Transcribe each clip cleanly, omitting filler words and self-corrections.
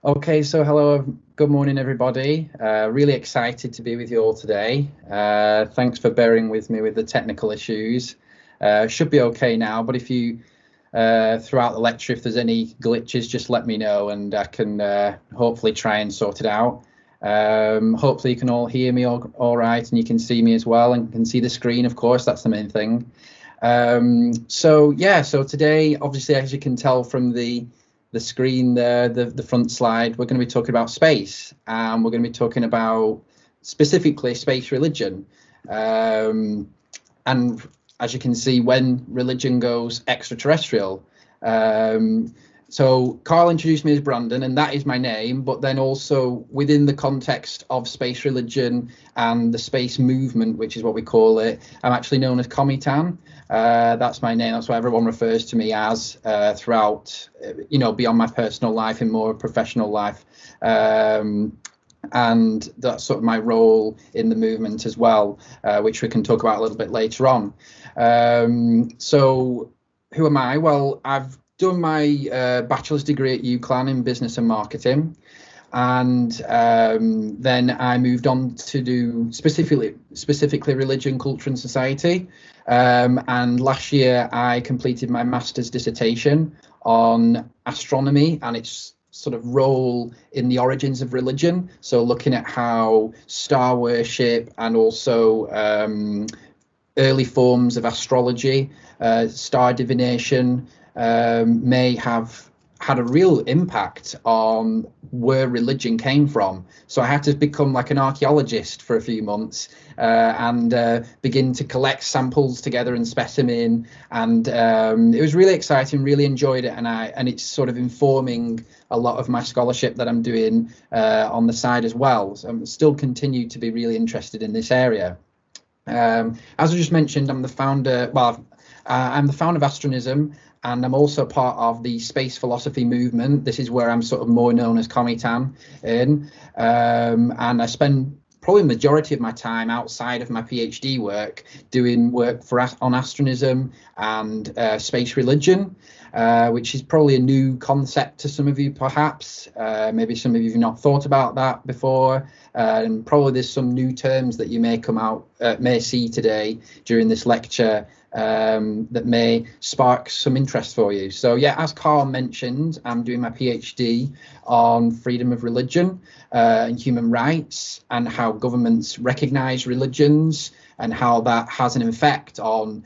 Okay, so hello, good morning, everybody. Really excited to be with you all today. Thanks for bearing with me with the technical issues. Should be okay now, but if you, throughout the lecture, if there's any glitches, just let me know and I can hopefully try and sort it out. Hopefully you can all hear me all right and you can see me as well and can see the screen, of course, that's the main thing. So today, obviously, as you can tell from the screen there, the front slide, we're going to be talking about space, and we're going to be talking about specifically space religion. And as you can see, when religion goes extraterrestrial. So Carl introduced me as Brandon, and that is my name, but then also within the context of space religion and the space movement, which is what we call it, I'm actually known as Cometan. That's my name. That's what everyone refers to me as throughout, beyond my personal life and more professional life. And that's sort of my role in the movement as well, which we can talk about a little bit later on. So who am I? Well, I've done my bachelor's degree at UCLan in business and marketing. And then I moved on to do specifically religion, culture and society. And last year I completed my master's dissertation on astronomy and its sort of role in the origins of religion. So looking at how star worship and also early forms of astrology, star divination may have had a real impact on where religion came from. So I had to become like an archaeologist for a few months and begin to collect samples together and specimen. And it was really exciting, really enjoyed it. And it's sort of informing a lot of my scholarship that I'm doing on the side as well. So I'm still continue to be really interested in this area. As I just mentioned, I'm the founder of Astronism, and I'm also part of the space philosophy movement. This is where I'm sort of more known as Cometan in, and I spend probably the majority of my time outside of my PhD work doing work on astronism and space religion, which is probably a new concept to some of you, perhaps. Maybe some of you have not thought about that before, and probably there's some new terms that you may see today during this lecture that may spark some interest for you. So yeah, as Carl mentioned, I'm doing my PhD on freedom of religion and human rights and how governments recognize religions and how that has an effect on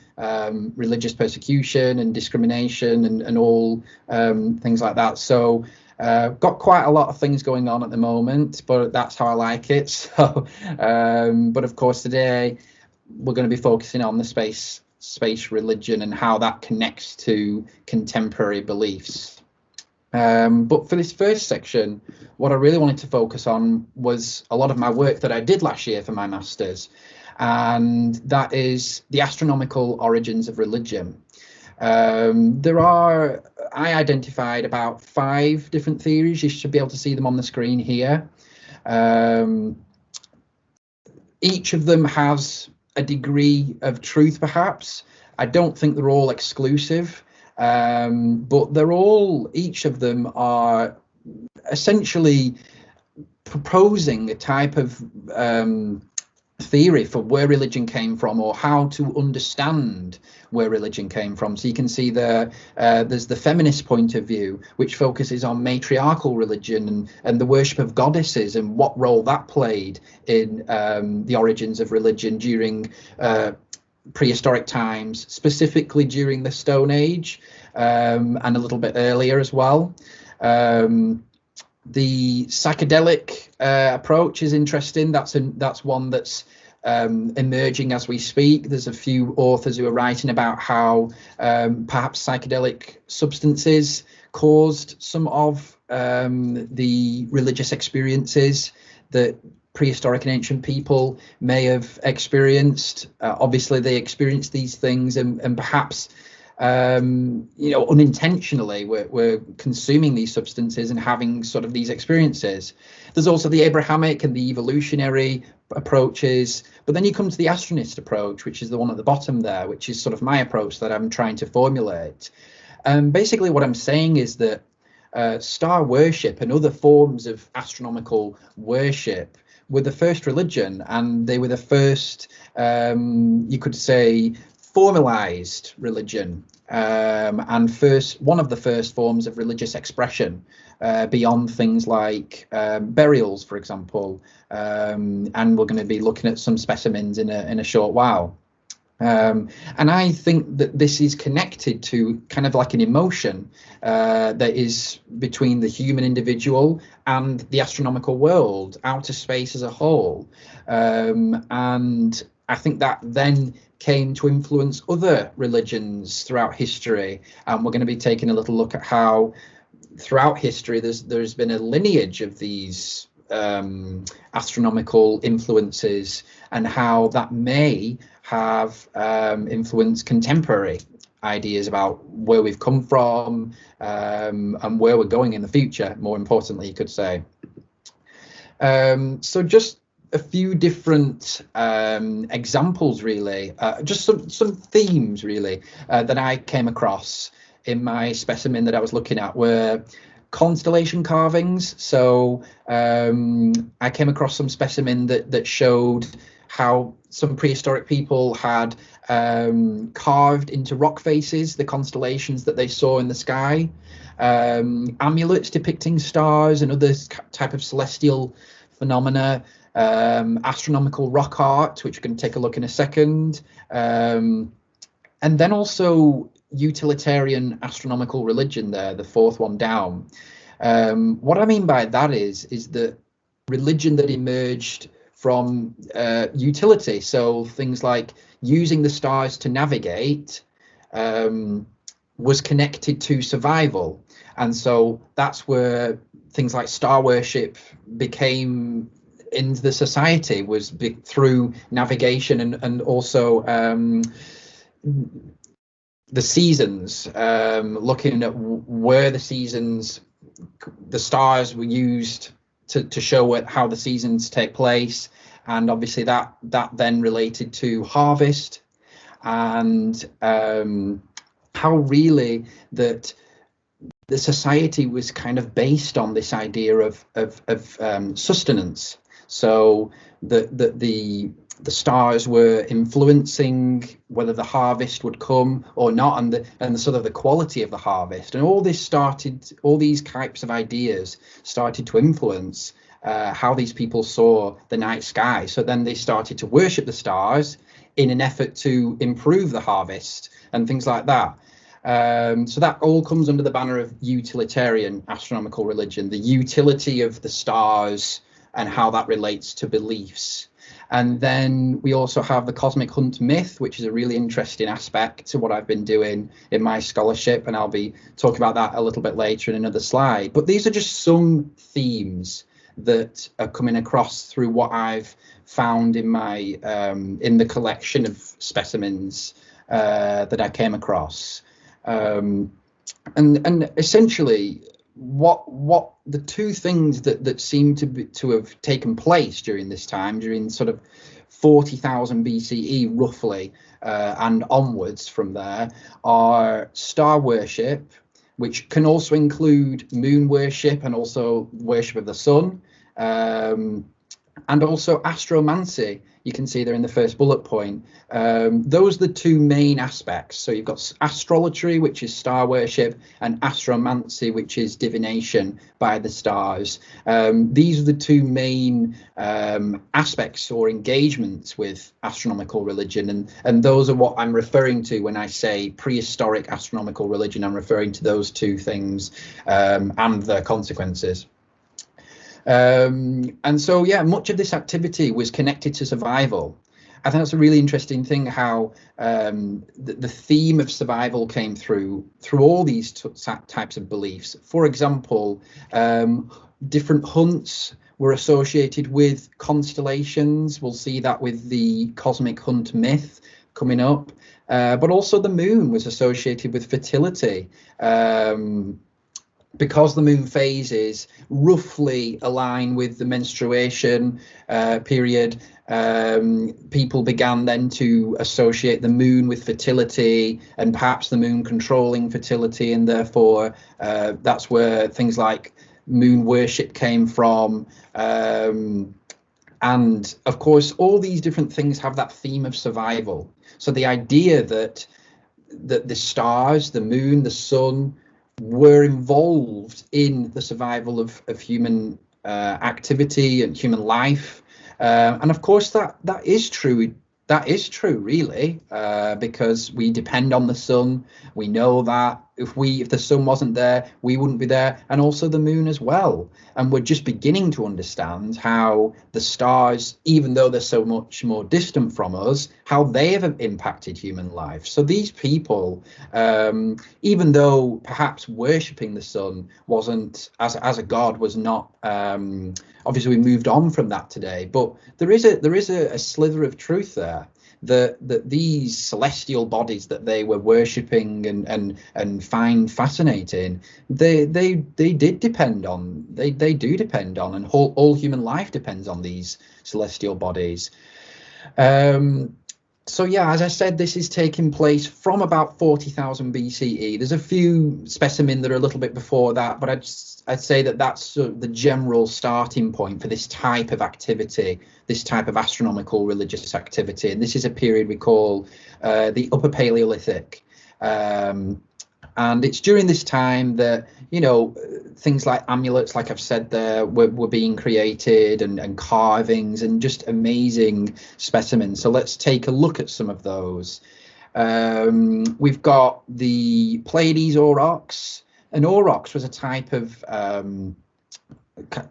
religious persecution and discrimination and all things like that. So got quite a lot of things going on at the moment, but that's how I like it. So but of course today we're going to be focusing on the space religion and how that connects to contemporary beliefs. But for this first section, what I really wanted to focus on was a lot of my work that I did last year for my master's, and that is the astronomical origins of religion. I identified about 5 different theories. You should be able to see them on the screen here. Each of them has a degree of truth, perhaps. I don't think they're all exclusive, but each of them are essentially proposing a type of theory for where religion came from or how to understand where religion came from. So you can see there's the feminist point of view, which focuses on matriarchal religion and the worship of goddesses and what role that played in the origins of religion during prehistoric times, specifically during the Stone Age and a little bit earlier as well. The psychedelic approach is interesting. That's one that's emerging as we speak. There's a few authors who are writing about how perhaps psychedelic substances caused some of the religious experiences that prehistoric and ancient people may have experienced. Obviously, they experienced these things and perhaps unintentionally we're consuming these substances and having sort of these experiences. There's also the Abrahamic and the evolutionary approaches, but then you come to the Astronist approach, which is the one at the bottom there, which is sort of my approach that I'm trying to formulate. Basically what I'm saying is that star worship and other forms of astronomical worship were the first religion, and they were the first, you could say, formalized religion, and one of the first forms of religious expression, beyond things like burials, for example, and we're going to be looking at some specimens in a short while. And I think that this is connected to kind of like an emotion that is between the human individual and the astronomical world, outer space as a whole. And I think that then came to influence other religions throughout history. And we're going to be taking a little look at how throughout history there's been a lineage of these astronomical influences, and how that may have influenced contemporary ideas about where we've come from, and where we're going in the future, more importantly, you could say. So just a few different examples, really, just some themes, really, that I came across in my specimen that I was looking at were constellation carvings. So I came across some specimen that showed how some prehistoric people had carved into rock faces the constellations that they saw in the sky, amulets depicting stars and other type of celestial phenomena, astronomical rock art, which we're going to take a look in a second, and then also utilitarian astronomical religion there, the fourth one down. What I mean by that is that religion that emerged from utility, so things like using the stars to navigate, was connected to survival. And so that's where things like star worship became in the society, was through navigation and also the seasons, looking at where the seasons, the stars were used to show how the seasons take place. And obviously that then related to harvest, and how really that the society was kind of based on this idea of sustenance. So the stars were influencing whether the harvest would come or not, and the sort of the quality of the harvest, and all these types of ideas started to influence how these people saw the night sky. So then they started to worship the stars in an effort to improve the harvest and things like that. So that all comes under the banner of utilitarian astronomical religion, the utility of the stars and how that relates to beliefs. And then we also have the cosmic hunt myth, which is a really interesting aspect to what I've been doing in my scholarship, and I'll be talking about that a little bit later in another slide. But these are just some themes that are coming across through what I've found in my in the collection of specimens that I came across, and essentially what the two things that seem to have taken place during this time, during sort of 40,000 BCE roughly, and onwards from there, are star worship, which can also include moon worship and also worship of the sun, and also astromancy. You can see there in the first bullet point. Those are the two main aspects. So you've got astrolatry, which is star worship, and astromancy, which is divination by the stars. These are the two main aspects or engagements with astronomical religion, and those are what I'm referring to when I say prehistoric astronomical religion. I'm referring to those two things and their consequences. And so, yeah, much of this activity was connected to survival. I think that's a really interesting thing, how the theme of survival came through all these types of beliefs. For example, different hunts were associated with constellations. We'll see that with the cosmic hunt myth coming up. But also the moon was associated with fertility. because the moon phases roughly align with the menstruation period, people began then to associate the moon with fertility, and perhaps the moon controlling fertility, and therefore that's where things like moon worship came from. And of course, all these different things have that theme of survival. So the idea that the stars, the moon, the sun were involved in the survival of human activity and human life. And of course, that is true. That is true, really, because we depend on the sun. We know that if the sun wasn't there, we wouldn't be there, and also the moon as well. And we're just beginning to understand how the stars, even though they're so much more distant from us, how they have impacted human life. So these people, even though perhaps worshipping the sun wasn't as a god was not, obviously we moved on from that today, but there is a slither of truth there. That these celestial bodies that they were worshipping and find fascinating, they do depend on, and all human life depends on these celestial bodies. So yeah, as I said, this is taking place from about 40,000 BCE. There's a few specimens that are a little bit before that, but I'd say that that's sort of the general starting point for this type of activity, this type of astronomical religious activity. And this is a period we call the Upper Paleolithic. And it's during this time that, you know, things like amulets, like I've said there, were being created, and carvings, and just amazing specimens. So let's take a look at some of those. We've got the Pleiades aurochs. An aurochs was a type of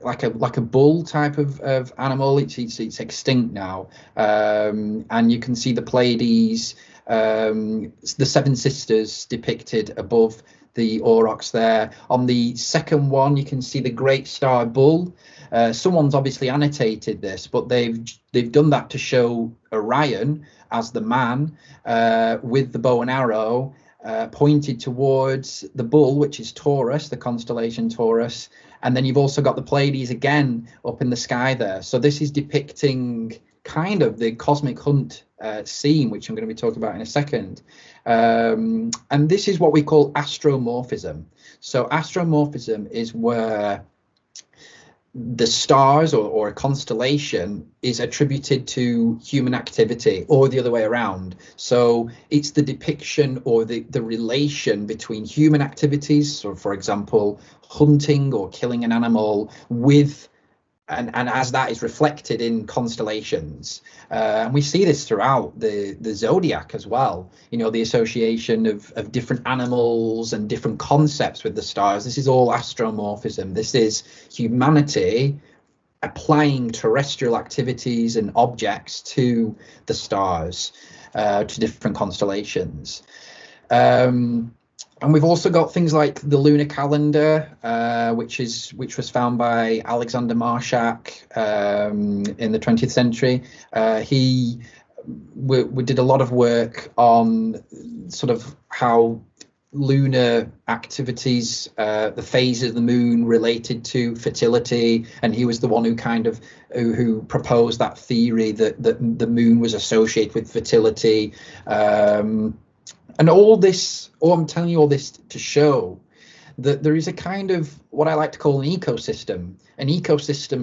like a bull type of animal. It's extinct now, and you can see the Pleiades, the seven sisters depicted above the aurochs there. On the second one, you can see the great star bull. Someone's obviously annotated this, but they've done that to show Orion as the man with the bow and arrow pointed towards the bull, which is Taurus, the constellation Taurus. And then you've also got the Pleiades again up in the sky there. So this is depicting kind of the cosmic hunt scene, which I'm going to be talking about in a second. And this is what we call astromorphism. So astromorphism is where the stars or a constellation is attributed to human activity, or the other way around. So it's the depiction or the relation between human activities, so for example hunting or killing an animal, with and as that is reflected in constellations. And we see this throughout the zodiac as well, you know, the association of different animals and different concepts with the stars. This is all astromorphism. This is humanity applying terrestrial activities and objects to the stars, to different constellations. And we've also got things like the Lunar Calendar, which was found by Alexander Marshak in the 20th century. We did a lot of work on sort of how lunar activities, the phases of the moon related to fertility, and he was the one who proposed that theory that the moon was associated with fertility. And I'm telling you all this to show that there is a kind of what I like to call an ecosystem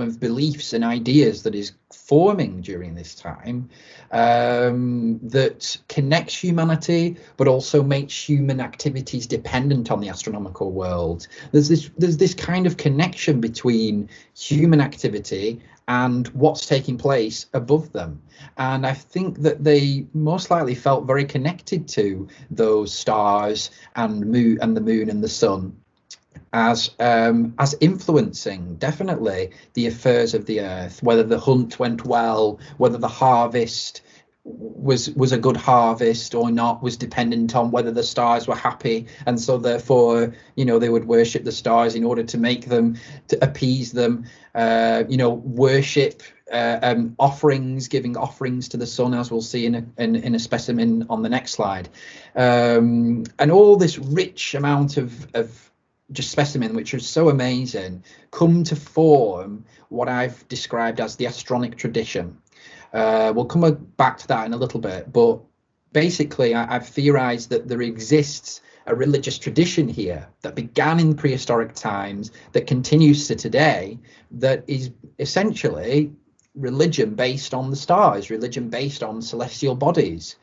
of beliefs and ideas that is forming during this time, that connects humanity, but also makes human activities dependent on the astronomical world. There's this kind of connection between human activity and what's taking place above them. And I think that they most likely felt very connected to those stars and the moon and the sun as influencing definitely the affairs of the earth, whether the hunt went well, whether the harvest was a good harvest or not, was dependent on whether the stars were happy, and so therefore, you know, they would worship the stars in order to make them, to appease them, worship, offerings, giving offerings to the sun, as we'll see in a specimen on the next slide, and all this rich amount of just specimen, which is so amazing, come to form what I've described as the Astronic Tradition. We'll come back to that in a little bit, but basically I've theorized that there exists a religious tradition here that began in prehistoric times, that continues to today, that is essentially religion based on the stars, religion based on celestial bodies.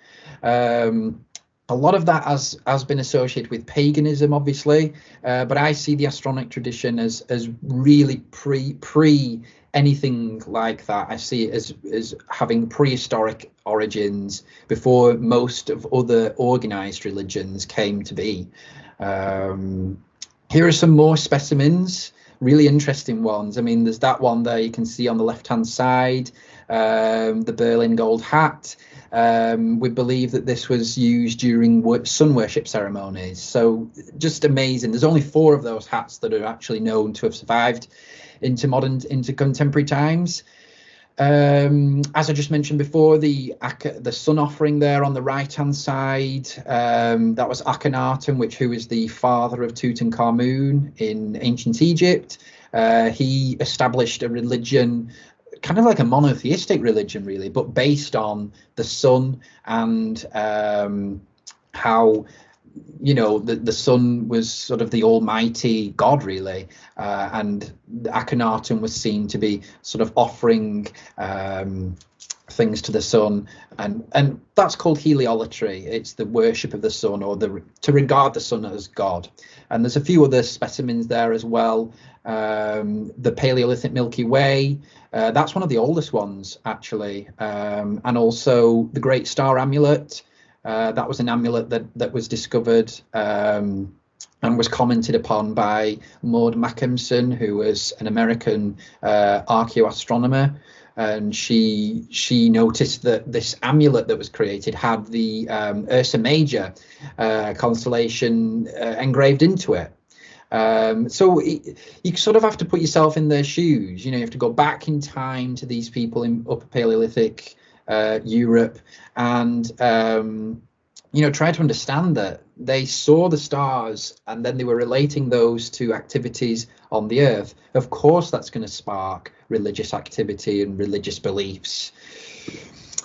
A lot of that has been associated with paganism, obviously, but I see the Astronic tradition as really pre anything like that. I see it as having prehistoric origins before most of other organized religions came to be. Here are some more specimens, really interesting ones. I mean, there's that one there you can see on the left-hand side, the Berlin gold hat. We believe that this was used during sun worship ceremonies. So just amazing. There's only 4 of those hats that are actually known to have survived into contemporary times. As I just mentioned before, the sun offering there on the right hand side, that was Akhenaten, who is the father of Tutankhamun in ancient Egypt. He established a religion, kind of like a monotheistic religion, really, but based on the sun, and how, you know, the sun was sort of the almighty god, really, and Akhenaten was seen to be sort of offering things to the sun, and that's called heliolatry. It's the worship of the sun, or to regard the sun as god. And there's a few other specimens there as well. The Paleolithic Milky Way, that's one of the oldest ones, actually, and also the Great Star Amulet. That was an amulet that was discovered and was commented upon by Maud Mackensen, who was an American archaeoastronomer, and she noticed that this amulet that was created had the Ursa Major constellation engraved into it. So you sort of have to put yourself in their shoes. You know, you have to go back in time to these people in Upper Paleolithic Europe, and you know, try to understand that they saw the stars and then they were relating those to activities on the Earth. Of course, that's going to spark religious activity and religious beliefs.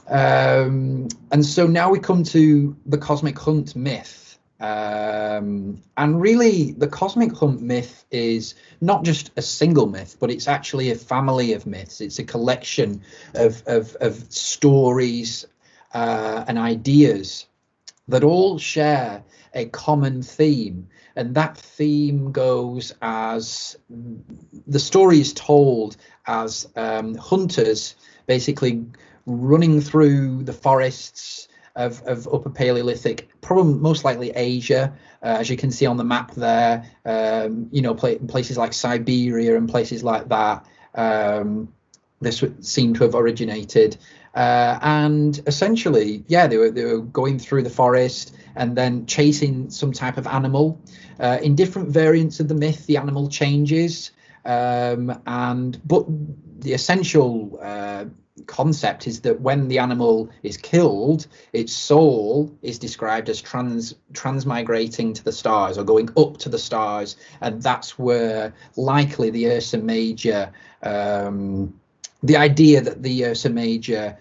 And so now we come to the cosmic hunt myth. And really, the cosmic hunt myth is not just a single myth, but it's actually a family of myths. It's a collection of stories and ideas that all share a common theme. And that theme goes as, the story is told as hunters basically running through the forests of Upper Paleolithic, probably most likely Asia, as you can see on the map there, you know, places like Siberia and places like that. This would seem to have originated. And essentially, yeah, they were going through the forest and then chasing some type of animal. In different variants of the myth, the animal changes, but the essential concept is that when the animal is killed, its soul is described as transmigrating to the stars, or going up to the stars, and that's where likely the Ursa Major, the idea that the Ursa Major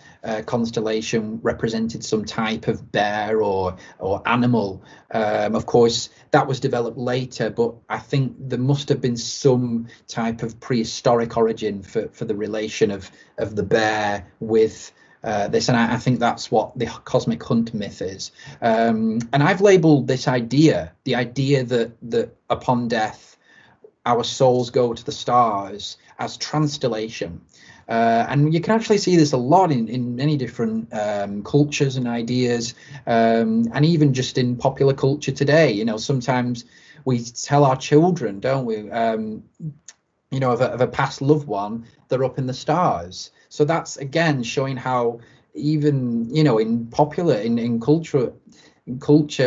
constellation represented some type of bear or animal. Of course, that was developed later, but I think there must have been some type of prehistoric origin for the relation of the bear with this, and I think that's what the cosmic hunt myth is. And I've labelled this idea, the idea that upon death our souls go to the stars, as transtellation. And you can actually see this a lot in many different cultures and ideas, and even just in popular culture today. You know, sometimes we tell our children, don't we, you know, of a past loved one, they're up in the stars. So that's, again, showing how even, you know, in popular, in culture,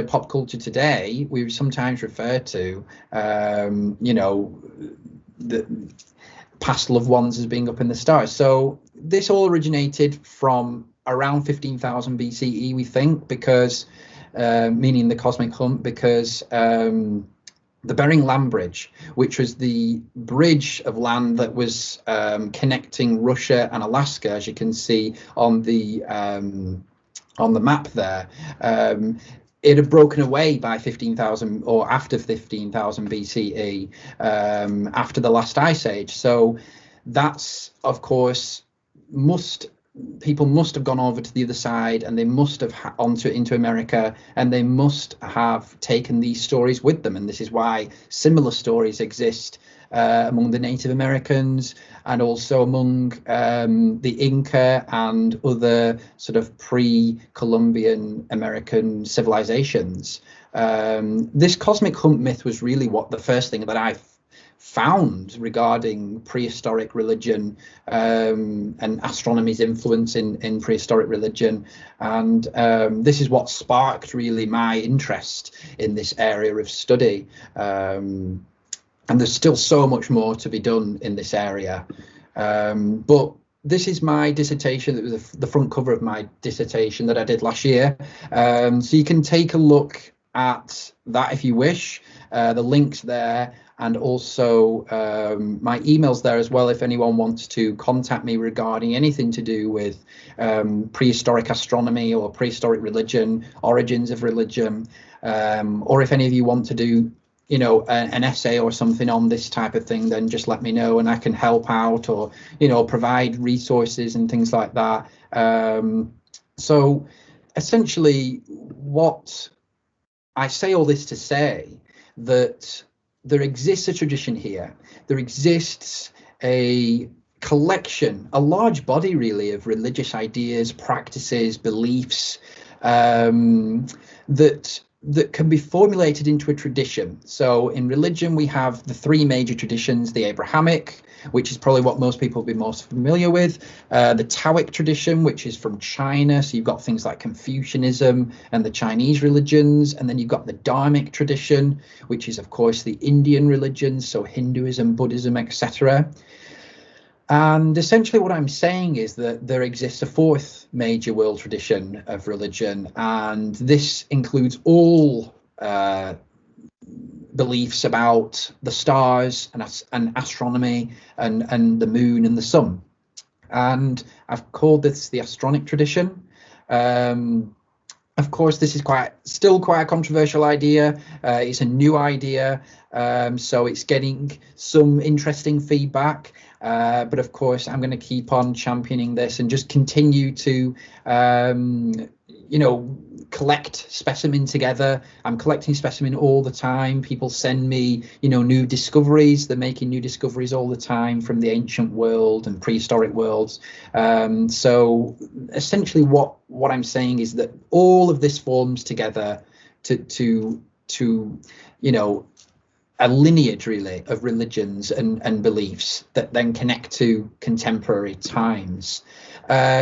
pop culture today, we sometimes refer to, you know, the past loved ones as being up in the stars. So this all originated from around 15,000 BCE, we think, because meaning the cosmic hunt, because the Bering Land Bridge, which was the bridge of land that was connecting Russia and Alaska, as you can see on the map there. It had broken away by 15,000 or after 15,000 BCE, after the last ice age. So that's, of course, people must have gone over to the other side, and they must have into America, and they must have taken these stories with them. And this is why similar stories exist among the Native Americans, and also among the Inca and other sort of pre-Columbian American civilizations. This cosmic hump myth was really the first thing that I found regarding prehistoric religion, and astronomy's influence in prehistoric religion. And this is what sparked really my interest in this area of study. And there's still so much more to be done in this area. But this is my dissertation. It was the front cover of my dissertation that I did last year. So you can take a look at that if you wish. The link's there, and also my email's there as well if anyone wants to contact me regarding anything to do with prehistoric astronomy or prehistoric religion, origins of religion, or if any of you want to do an essay or something on this type of thing, then just let me know and I can help out, or provide resources and things like that. So essentially, what I say all this to say that there exists a tradition here. There exists a collection, a large body really, of religious ideas, practices, beliefs that can be formulated into a tradition. So in religion, we have the three major traditions: the Abrahamic, which is probably what most people will be most familiar with, the Taoic tradition, which is from China. So you've got things like Confucianism and the Chinese religions. And then you've got the Dharmic tradition, which is, of course, the Indian religions, so Hinduism, Buddhism, etc. And essentially what I'm saying is that there exists a fourth major world tradition of religion, and this includes all beliefs about the stars and astronomy and the moon and the sun. And I've called this the Astronic Tradition. Of course, this is still quite a controversial idea. It's a new idea, so it's getting some interesting feedback. But of course, I'm going to keep on championing this and just continue to, collect specimen together. I'm collecting specimen all the time. People send me, new discoveries. They're making new discoveries all the time from the ancient world and prehistoric worlds. So essentially what I'm saying is that all of this forms together to a lineage really of religions and beliefs that then connect to contemporary times.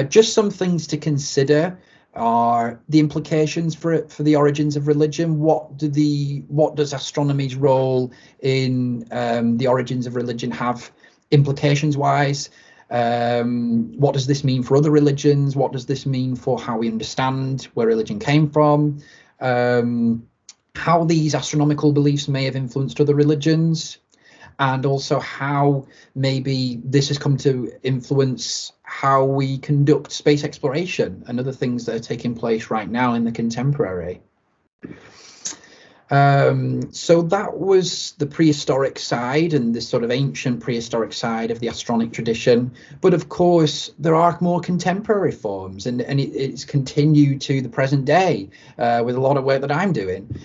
Just some things to consider are the implications for the origins of religion. What does astronomy's role in the origins of religion have implications wise? What does this mean for other religions? What does this mean for how we understand where religion came from? How these astronomical beliefs may have influenced other religions, and also how maybe this has come to influence how we conduct space exploration and other things that are taking place right now in the contemporary. So that was the prehistoric side and this sort of ancient prehistoric side of the Astronic tradition. But of course, there are more contemporary forms, and it's continued to the present day with a lot of work that I'm doing.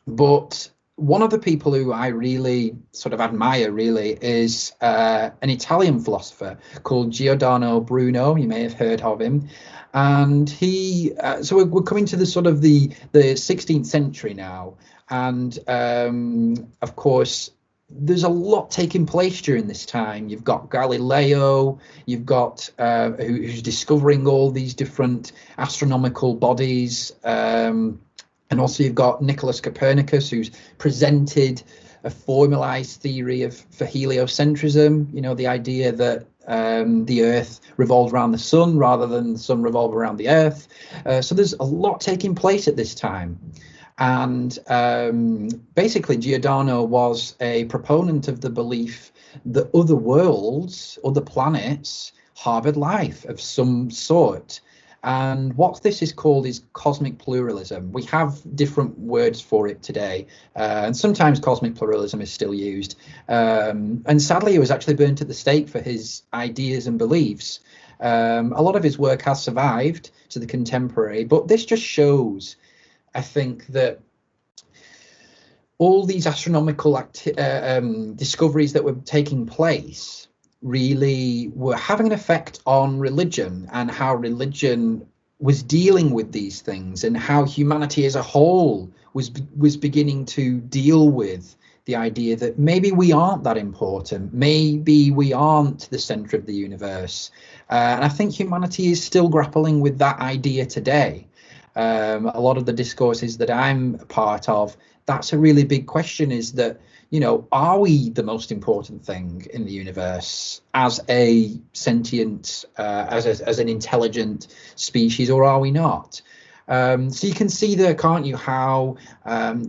But one of the people who I really sort of admire really is an Italian philosopher called Giordano Bruno. You may have heard of him. And he, so we're coming to the sort of the 16th century now. And of course, there's a lot taking place during this time. You've got Galileo, you've got who's discovering all these different astronomical bodies. And also you've got Nicholas Copernicus, who's presented a formalized theory for heliocentrism, the idea that the Earth revolves around the sun rather than the sun revolve around the Earth. So there's a lot taking place at this time. And basically, Giordano was a proponent of the belief that other worlds, other planets, harbored life of some sort. And what this is called is cosmic pluralism. We have different words for it today, and sometimes cosmic pluralism is still used. And sadly, he was actually burnt at the stake for his ideas and beliefs. A lot of his work has survived to the contemporary, but this just shows, I think, that all these astronomical discoveries that were taking place really were having an effect on religion, and how religion was dealing with these things, and how humanity as a whole was beginning to deal with the idea that maybe we aren't that important, maybe we aren't the center of the universe. And I think humanity is still grappling with that idea today. A lot of the discourses that I'm a part of, that's a really big question, is that, you know, are we the most important thing in the universe as a sentient, as an intelligent species, or are we not? So you can see there, can't you, how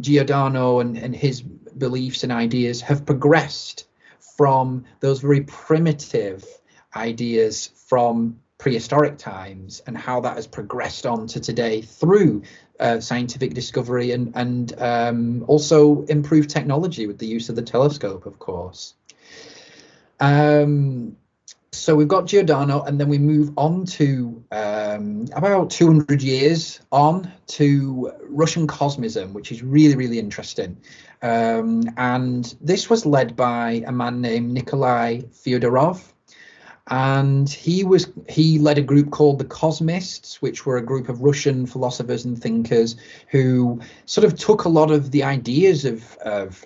Giordano and his beliefs and ideas have progressed from those very primitive ideas from prehistoric times, and how that has progressed on to today through scientific discovery and also improved technology with the use of the telescope, of course. So we've got Giordano, and then we move on to about 200 years on to Russian cosmism, which is really, really interesting. And this was led by a man named Nikolai Fyodorov. And he led a group called the Cosmists, which were a group of Russian philosophers and thinkers who sort of took a lot of the ideas of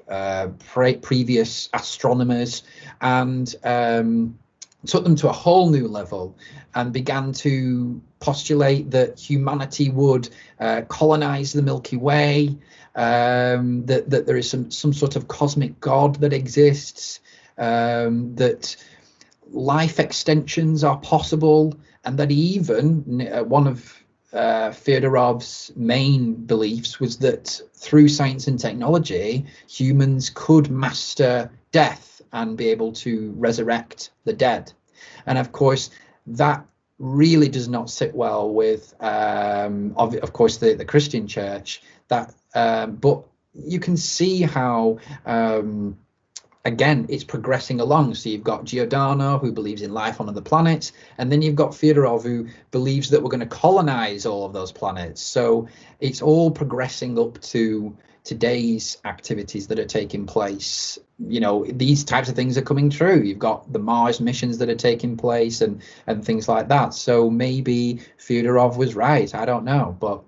previous astronomers and took them to a whole new level, and began to postulate that humanity would colonize the Milky Way, that there is some sort of cosmic God that exists, that life extensions are possible, and that even one of Fyodorov's main beliefs was that through science and technology, humans could master death and be able to resurrect the dead. And of course, that really does not sit well with, of course, the Christian church. But you can see how again, it's progressing along. So you've got Giordano, who believes in life on other planets, and then you've got Fyodorov, who believes that we're going to colonize all of those planets. So it's all progressing up to today's activities that are taking place. You know, these types of things are coming true. You've got the Mars missions that are taking place and things like that. So maybe Fyodorov was right. I don't know. But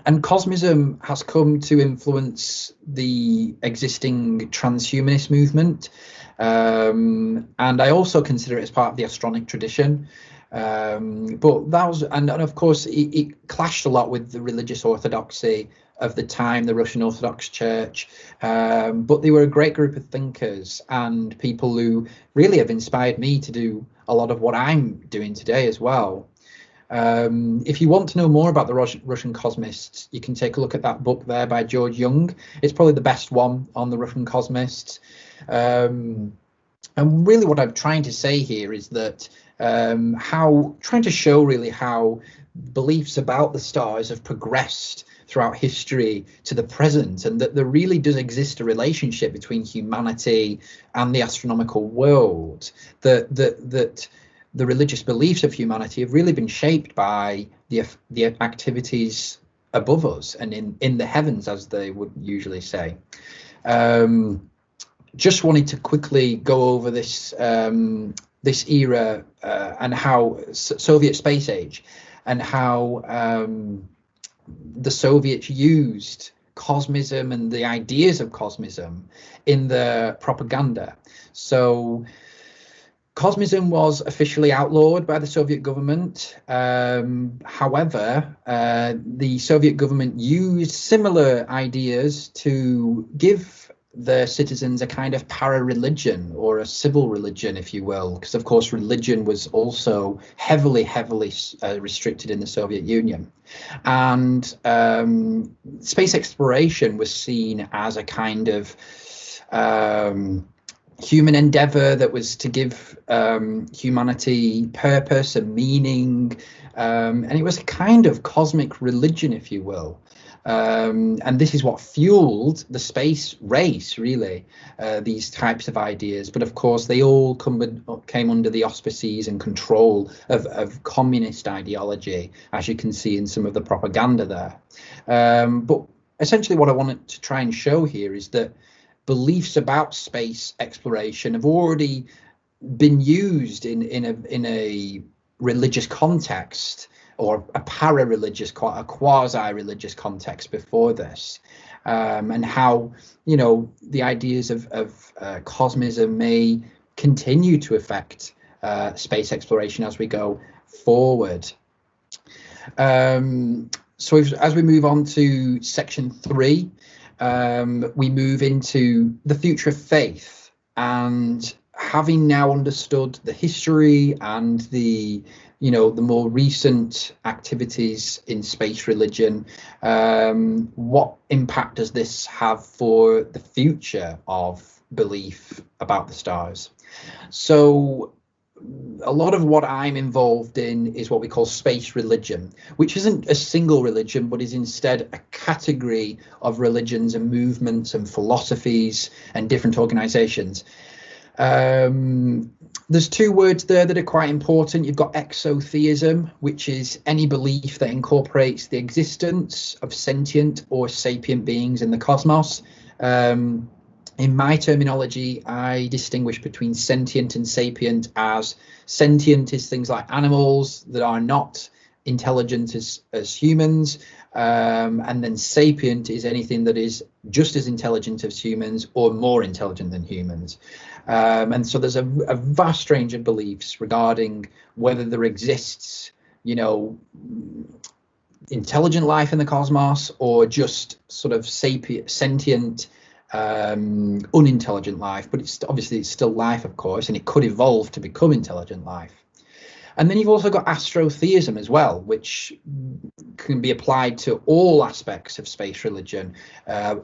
and cosmism has come to influence the existing transhumanist movement. And I also consider it as part of the Astronic tradition. But that was, and of course, it clashed a lot with the religious orthodoxy of the time, the Russian Orthodox Church. But they were a great group of thinkers and people who really have inspired me to do a lot of what I'm doing today as well. If you want to know more about the Russian cosmists, you can take a look at that book there by George Young. It's probably the best one on the Russian cosmists. And really what I'm trying to say here is that trying to show really how beliefs about the stars have progressed throughout history to the present, and that there really does exist a relationship between humanity and the astronomical world, that the religious beliefs of humanity have really been shaped by the activities above us and in the heavens, as they would usually say. Just wanted to quickly go over this this era and how Soviet space age, and how the Soviets used cosmism and the ideas of cosmism in the propaganda. So cosmism was officially outlawed by the Soviet government. However, the Soviet government used similar ideas to give their citizens a kind of para-religion or a civil religion, if you will, because of course religion was also heavily restricted in the Soviet Union. And space exploration was seen as a kind of human endeavor that was to give humanity purpose and meaning, and it was a kind of cosmic religion, if you will. And this is what fueled the space race, really, these types of ideas. But of course, they all came under the auspices and control of communist ideology, as you can see in some of the propaganda there. But essentially what I wanted to try and show here is that beliefs about space exploration have already been used in a religious context, or a para-religious, a quasi-religious context before this, and how, you know, the ideas of cosmism may continue to affect space exploration as we go forward. So as we move on to section 3, we move into the future of faith, and having now understood the history and the more recent activities in space religion, what impact does this have for the future of belief about the stars? So a lot of what I'm involved in is what we call space religion, which isn't a single religion, but is instead a category of religions and movements and philosophies and different organizations. There's two words there that are quite important. You've got exotheism, which is any belief that incorporates the existence of sentient or sapient beings in the cosmos. In my terminology, I distinguish between sentient and sapient, as sentient is things like animals that are not intelligent as humans, and then sapient is anything that is just as intelligent as humans or more intelligent than humans. And so there's a vast range of beliefs regarding whether there exists, intelligent life in the cosmos, or just sort of sentient, unintelligent life. But it's still life, of course, and it could evolve to become intelligent life. And then you've also got astrotheism as well, which can be applied to all aspects of space religion,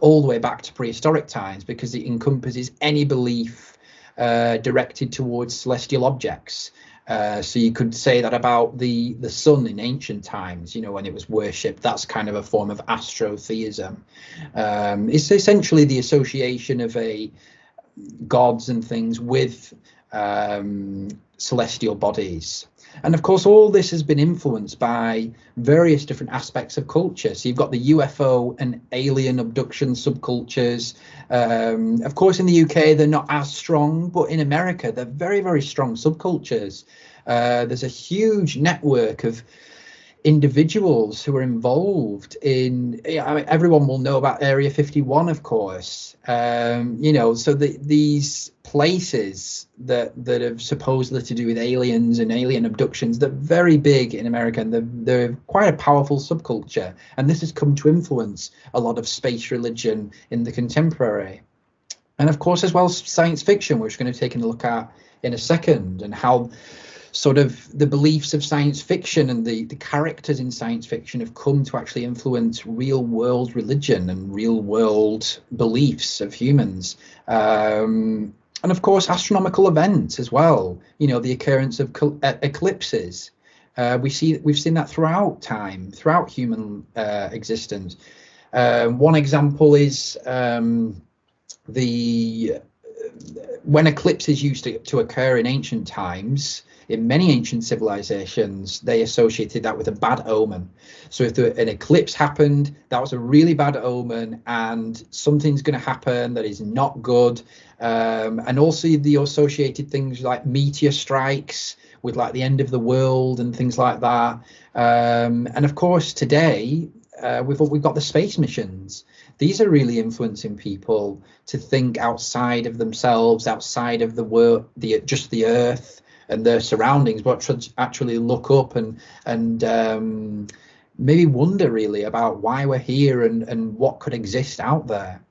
all the way back to prehistoric times, because it encompasses any belief directed towards celestial objects. So you could say that about the sun in ancient times, when it was worshipped. That's kind of a form of astrotheism. It's essentially the association of gods and things with celestial bodies. And of course, all this has been influenced by various different aspects of culture. So you've got the UFO and alien abduction subcultures. Of course, in the UK, they're not as strong, but in America, they're very, very strong subcultures. There's a huge network of individuals who are involved in, everyone will know about Area 51, of course. So these places that have supposedly to do with aliens and alien abductions, they're very big in America, and they're quite a powerful subculture. And this has come to influence a lot of space religion in the contemporary. And of course, as well, science fiction, which we're going to take a look at in a second, and how sort of the beliefs of science fiction and the characters in science fiction have come to actually influence real world religion and real world beliefs of humans. And of course, astronomical events as well, the occurrence of eclipses. We've seen that throughout time, throughout human existence. One example is when eclipses used to occur in ancient times. In many ancient civilizations, they associated that with a bad omen. So if an eclipse happened, that was a really bad omen, and something's going to happen that is not good. And also the associated things like meteor strikes with like the end of the world and things like that. And of course, today, we've got the space missions. These are really influencing people to think outside of themselves, outside of the world, just the Earth and their surroundings, but actually look up and maybe wonder really about why we're here and what could exist out there.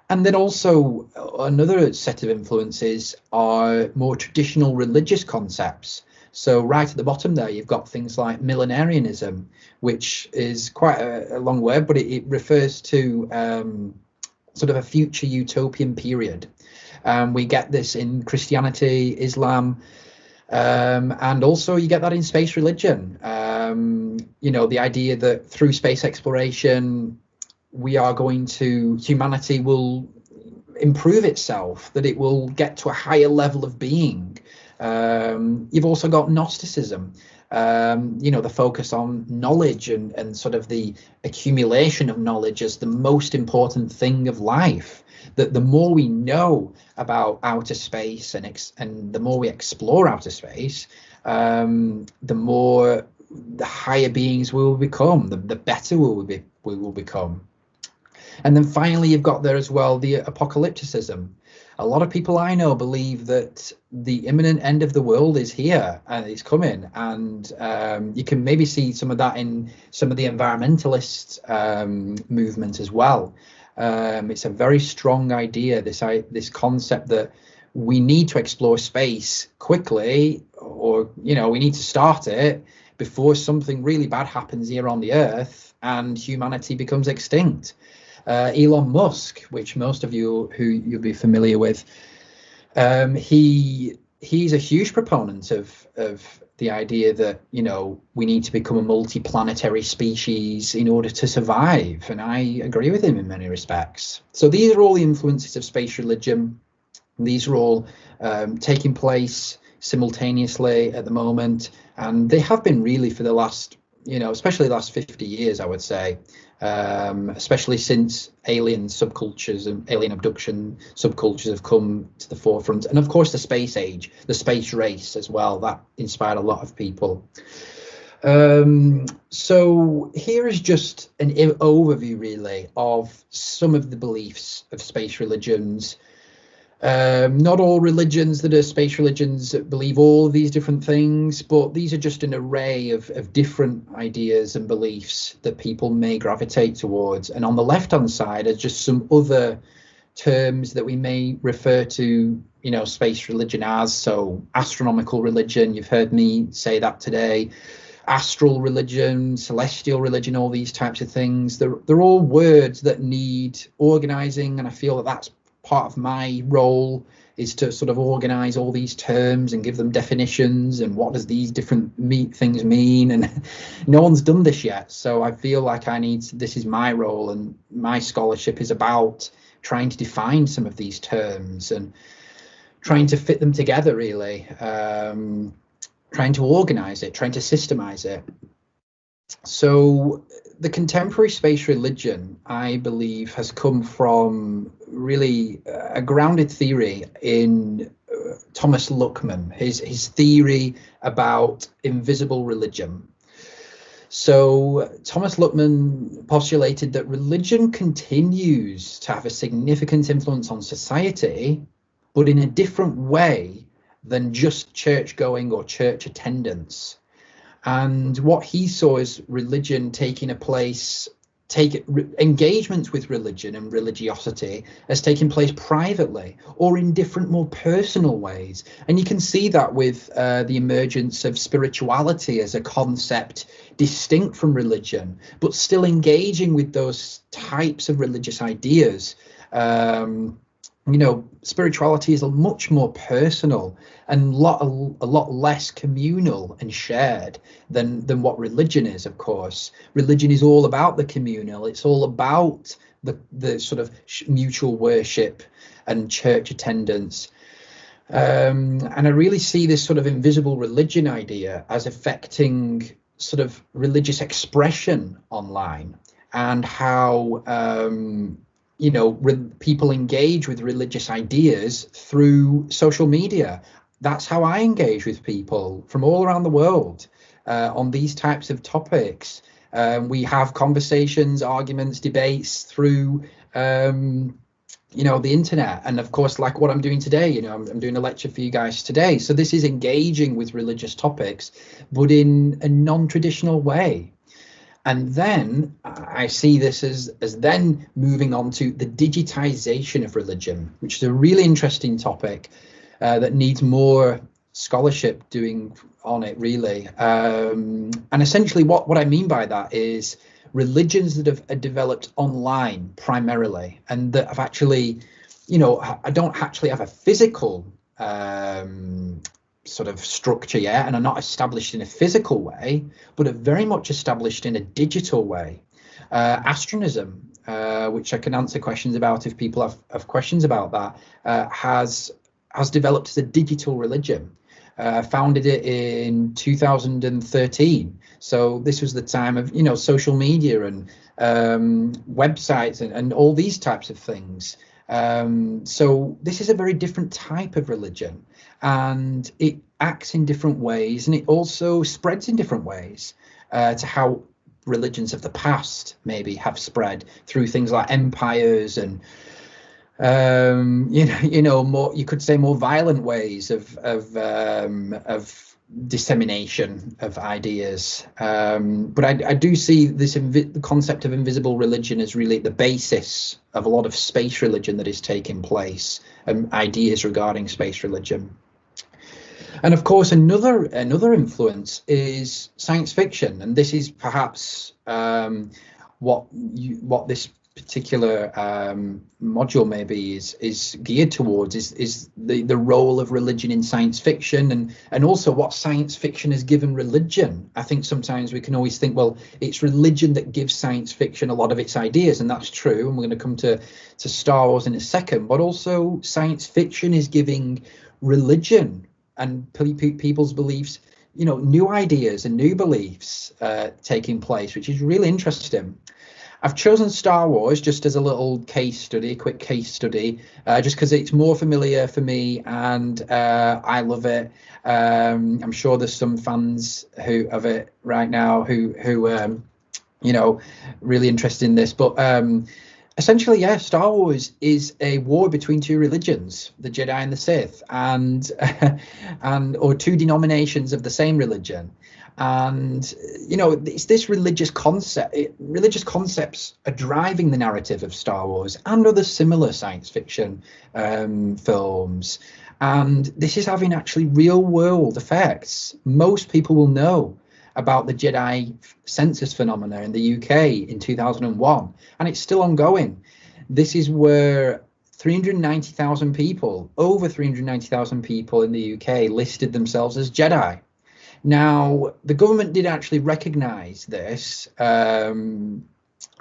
And then also another set of influences are more traditional religious concepts. So right at the bottom there, you've got things like millenarianism, which is quite a long word, but it refers to sort of a future utopian period. We get this in Christianity, Islam, and also you get that in space religion. The idea that through space exploration, humanity will improve itself, that it will get to a higher level of being. You've also got Gnosticism, the focus on knowledge and sort of the accumulation of knowledge as the most important thing of life. That the more we know about outer space and the more we explore outer space, the higher beings we will become, the better we will become. And then finally, you've got there as well the apocalypticism. A lot of people I know believe that the imminent end of the world is here and it's coming. And you can maybe see some of that in some of the environmentalist movement as well. It's a very strong idea, this concept that we need to explore space quickly, or we need to start it before something really bad happens here on the Earth and humanity becomes extinct. Elon Musk, which most of you who you'll be familiar with, he's a huge proponent of the idea that we need to become a multi-planetary species in order to survive, and I agree with him in many respects. So these are all the influences of space religion. These are all taking place simultaneously at the moment, and they have been really for the last, especially the last 50 years, I would say, especially since alien subcultures and alien abduction subcultures have come to the forefront. And of course, the space age, the space race as well, that inspired a lot of people. So here is just an overview, really, of some of the beliefs of space religions. Not all religions that are space religions believe all of these different things, but these are just an array of different ideas and beliefs that people may gravitate towards. And on the left-hand side are just some other terms that we may refer to, space religion as. So astronomical religion, you've heard me say that today. Astral religion, celestial religion, all these types of things. They're all words that need organizing, and I feel that that's part of my role, is to sort of organize all these terms and give them definitions and what does these different things mean, and no one's done this yet. So I feel like this is my role, and my scholarship is about trying to define some of these terms and trying to fit them together, really, trying to organize it, trying to systemize it. So the contemporary space religion, I believe, has come from really a grounded theory in Thomas Luckman, his theory about invisible religion. So Thomas Luckman postulated that religion continues to have a significant influence on society, but in a different way than just church going or church attendance. And what he saw as religion taking a place, engagement with religion and religiosity as taking place privately or in different, more personal ways. And you can see that with the emergence of spirituality as a concept distinct from religion, but still engaging with those types of religious ideas. Spirituality is much more personal and a lot less communal and shared than what religion is, of course. Religion is all about the communal. It's all about the sort of mutual worship and church attendance. And I really see this sort of invisible religion idea as affecting sort of religious expression online, and how people engage with religious ideas through social media. That's how I engage with people from all around the world on these types of topics. We have conversations, arguments, debates through the internet, and of course, like what I'm doing today, I'm doing a lecture for you guys today. So this is engaging with religious topics, but in a non-traditional way. And then I see this as then moving on to the digitization of religion, which is a really interesting topic that needs more scholarship doing on it, really. And essentially what I mean by that is religions that have developed online primarily, and that have actually, I don't actually have a physical sort of structure yet, and are not established in a physical way, but are very much established in a digital way. Astronism, which I can answer questions about if people have questions about that, has developed as a digital religion. Founded it in 2013. So this was the time of, social media and websites and all these types of things. So this is a very different type of religion, and it acts in different ways, and it also spreads in different ways to how religions of the past maybe have spread through things like empires and more, you could say, more violent ways of dissemination of ideas. But I do see this the concept of invisible religion as really the basis of a lot of space religion that is taking place, and ideas regarding space religion. And of course, another influence is science fiction, and this is perhaps what this particular module maybe is geared towards, is the role of religion in science fiction, and also what science fiction has given religion. I think sometimes we can always think, well, it's religion that gives science fiction a lot of its ideas, and that's true, and we're going to come to Star Wars in a second, but also science fiction is giving religion and people's beliefs, new ideas and new beliefs taking place, which is really interesting. I've chosen Star Wars just as a little case study, a quick case study, just because it's more familiar for me, and I love it. I'm sure there's some fans of it right now who really interested in this. But essentially, yeah, Star Wars is a war between two religions, the Jedi and the Sith, or two denominations of the same religion. And it's this religious concept. Religious concepts are driving the narrative of Star Wars and other similar science fiction films. And this is having actually real world effects. Most people will know about the Jedi census phenomena in the UK in 2001, and it's still ongoing. This is where 390,000 people, over 390,000 people in the UK listed themselves as Jedi. Now, the government did actually recognize this, on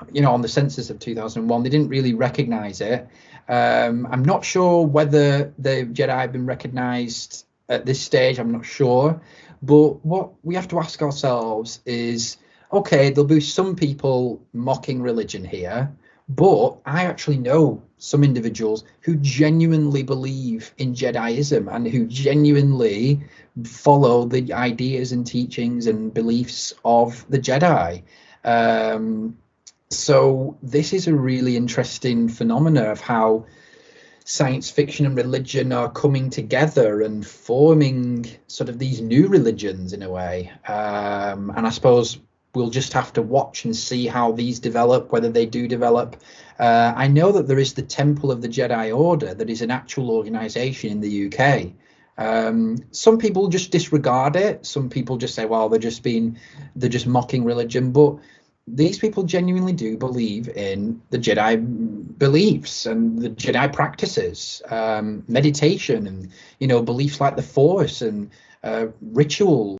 the census of 2001. They didn't really recognize it. I'm not sure whether the Jedi have been recognized at this stage. I'm not sure. But what we have to ask ourselves is, okay, there'll be some people mocking religion here, but I actually know some individuals who genuinely believe in Jediism and who genuinely follow the ideas and teachings and beliefs of the Jedi. So this is a really interesting phenomena of how science fiction and religion are coming together and forming sort of these new religions in a way. And I suppose we'll just have to watch and see how these develop, whether they do develop. I know that there is the Temple of the Jedi Order that is an actual organization in the UK. Some people just disregard it. Some people just say, well, they're just mocking religion. But these people genuinely do believe in the Jedi beliefs and the Jedi practices, meditation, and beliefs like the Force and ritual.